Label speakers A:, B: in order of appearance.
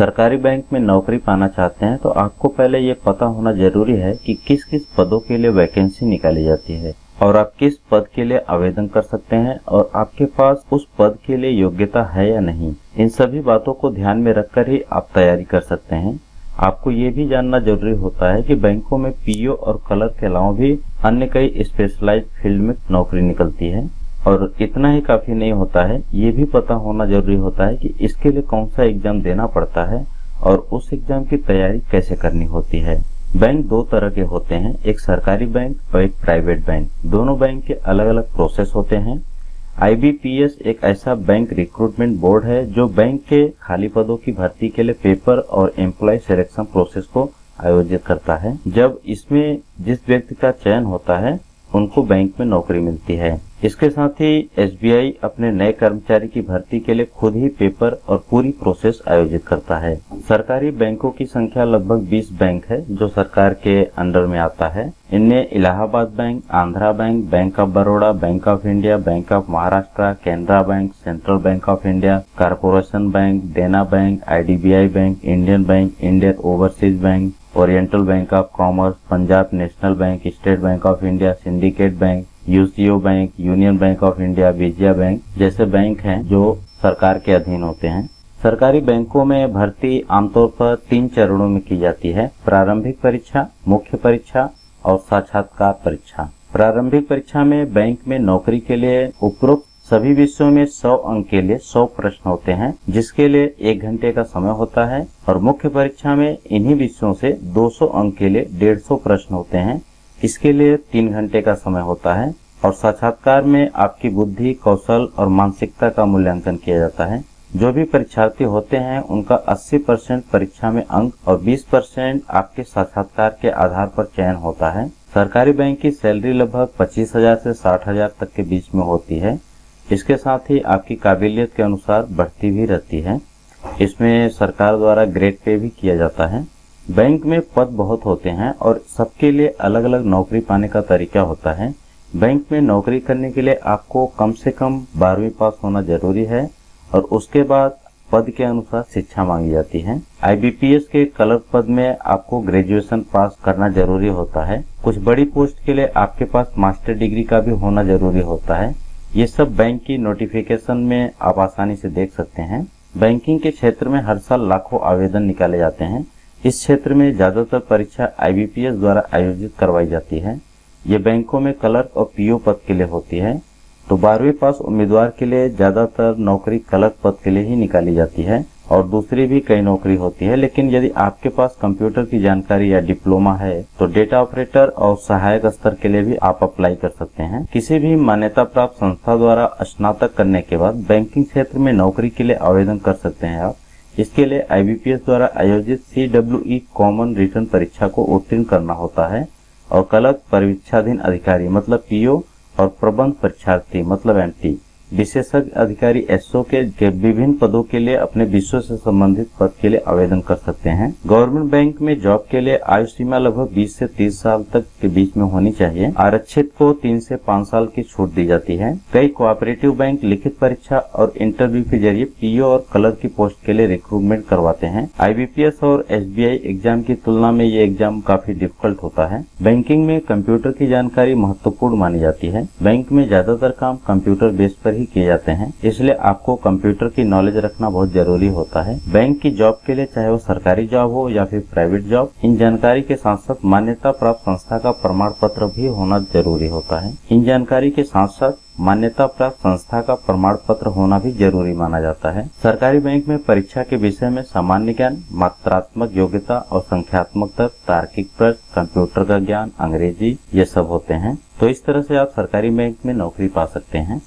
A: सरकारी बैंक में नौकरी पाना चाहते हैं तो आपको पहले ये पता होना जरूरी है कि किस किस पदों के लिए वैकेंसी निकाली जाती है और आप किस पद के लिए आवेदन कर सकते हैं और आपके पास उस पद के लिए योग्यता है या नहीं। इन सभी बातों को ध्यान में रखकर ही आप तैयारी कर सकते हैं। आपको ये भी जानना जरूरी होता है कि बैंकों में पीओ और क्लर्क के अलावा भी अन्य कई स्पेशलाइज्ड फील्ड में नौकरी निकलती है। और इतना ही काफी नहीं होता है, ये भी पता होना जरूरी होता है कि इसके लिए कौन सा एग्जाम देना पड़ता है और उस एग्जाम की तैयारी कैसे करनी होती है। बैंक दो तरह के होते हैं, एक सरकारी बैंक और एक प्राइवेट बैंक। दोनों बैंक के अलग अलग प्रोसेस होते हैं। IBPS एक ऐसा बैंक रिक्रूटमेंट बोर्ड है जो बैंक के खाली पदों की भर्ती के लिए पेपर और एम्प्लॉय सिलेक्शन प्रोसेस को आयोजित करता है। जब इसमें जिस व्यक्ति का चयन होता है उनको बैंक में नौकरी मिलती है। इसके साथ ही SBI अपने नए कर्मचारी की भर्ती के लिए खुद ही पेपर और पूरी प्रोसेस आयोजित करता है। सरकारी बैंकों की संख्या लगभग 20 बैंक है जो सरकार के अंडर में आता है। इनमें Allahabad bank, Andhra bank, bank of Baroda, bank of India, bank of Maharashtra, Canara bank, central bank of India, corporation bank, Dena bank, IDBI bank, Indian bank, Indian overseas bank, oriental bank of commerce, Punjab national bank, state bank of India, syndicate bank, UCO bank, union bank of India, Vijaya bank जैसे bank हैं जो सरकार के अधीन होते हैं। सरकारी बैंकों में भर्ती आमतौर पर 3 चरणों में की जाती है: प्रारंभिक परीक्षा, मुख्य परीक्षा और साक्षात्कार परीक्षा। प्रारंभिक परीक्षा में बैंक में नौकरी के लिए उपरोक्त सभी विषयों में 100 अंक के लिए 100 प्रश्न होते हैं जिसके लिए 1 घंटे का समय होता है। और मुख्य परीक्षा में इन्हीं विषयों से 200 अंक के लिए 150 प्रश्न होते हैं, इसके लिए 3 घंटे का समय होता है। और साक्षात्कार में आपकी बुद्धि, कौशल और मानसिकता का मूल्यांकन किया जाता है। जो भी परीक्षार्थी होते हैं उनका 80% परीक्षा में अंक और 20% आपके साक्षात्कार के आधार पर चयन होता है। सरकारी बैंक की सैलरी लगभग 25,000 से 60,000 तक के बीच में होती है। इसके साथ ही आपकी काबिलियत के अनुसार बढ़ती भी रहती है। इसमें सरकार द्वारा ग्रेड पे भी किया जाता है। बैंक में पद बहुत होते हैं और सबके लिए अलग अलग नौकरी पाने का तरीका होता है। बैंक में नौकरी करने के लिए आपको कम से कम 12वीं पास होना जरूरी है और उसके बाद पद के अनुसार शिक्षा मांगी जाती है। IBPS के क्लर्क पद में आपको ग्रेजुएशन पास करना जरूरी होता है। कुछ बड़ी पोस्ट के लिए आपके पास मास्टर डिग्री का भी होना जरूरी होता है। ये सब बैंक की नोटिफिकेशन में आप आसानी से देख सकते हैं। बैंकिंग के क्षेत्र में हर साल लाखों आवेदन निकाले जाते हैं। इस क्षेत्र में ज्यादातर परीक्षा IBPS द्वारा आयोजित करवाई जाती है। ये बैंकों में क्लर्क और PO पद के लिए होती है। तो 12वीं पास उम्मीदवार के लिए ज्यादातर नौकरी क्लर्क पद के लिए ही निकाली जाती है और दूसरी भी कई नौकरी होती है। लेकिन यदि आपके पास कंप्यूटर की जानकारी या डिप्लोमा है तो डेटा ऑपरेटर और सहायक स्तर के लिए भी आप अप्लाई कर सकते हैं। किसी भी मान्यता प्राप्त संस्था द्वारा स्नातक करने के बाद बैंकिंग क्षेत्र में नौकरी के लिए आवेदन कर सकते हैं आप। इसके लिए IBPS द्वारा आयोजित CWE कॉमन रिटर्न परीक्षा को उत्तीर्ण करना होता है और क्लर्क परीक्षाधीन अधिकारी मतलब PO और प्रबंध परीक्षार्थी मतलब MT विशेषज्ञ अधिकारी SO के विभिन्न पदों के लिए अपने विषय से संबंधित पद के लिए आवेदन कर सकते हैं। गवर्नमेंट बैंक में जॉब के लिए आयु सीमा लगभग 20 से 30 साल तक के बीच में होनी चाहिए। आरक्षित को 3 से 5 साल की छूट दी जाती है। कई कोऑपरेटिव बैंक लिखित परीक्षा और इंटरव्यू के जरिए PO और क्लर्क की पोस्ट के लिए रिक्रूटमेंट करवाते हैं। IBPS और SBI एग्जाम की तुलना में ये एग्जाम काफी डिफिकल्ट होता है। बैंकिंग में कंप्यूटर की जानकारी महत्वपूर्ण मानी जाती है। बैंक में ज्यादातर काम कंप्यूटर बेस पर किए जाते हैं, इसलिए आपको कंप्यूटर की नॉलेज रखना बहुत जरूरी होता है। बैंक की जॉब के लिए चाहे वो सरकारी जॉब हो या फिर प्राइवेट जॉब, इन जानकारी के साथ साथ मान्यता प्राप्त संस्था का प्रमाण पत्र भी होना जरूरी होता है। इन जानकारी के साथ साथ मान्यता प्राप्त संस्था का प्रमाण पत्र होना भी जरूरी माना जाता है। सरकारी बैंक में परीक्षा के विषय में सामान्य ज्ञान, मात्रात्मक योग्यता और संख्यात्मक तर्क, तार्किक प्रश्न, कंप्यूटर का ज्ञान, अंग्रेजी ये सब होते हैं। तो इस तरह से आप सरकारी बैंक में नौकरी पा सकते हैं।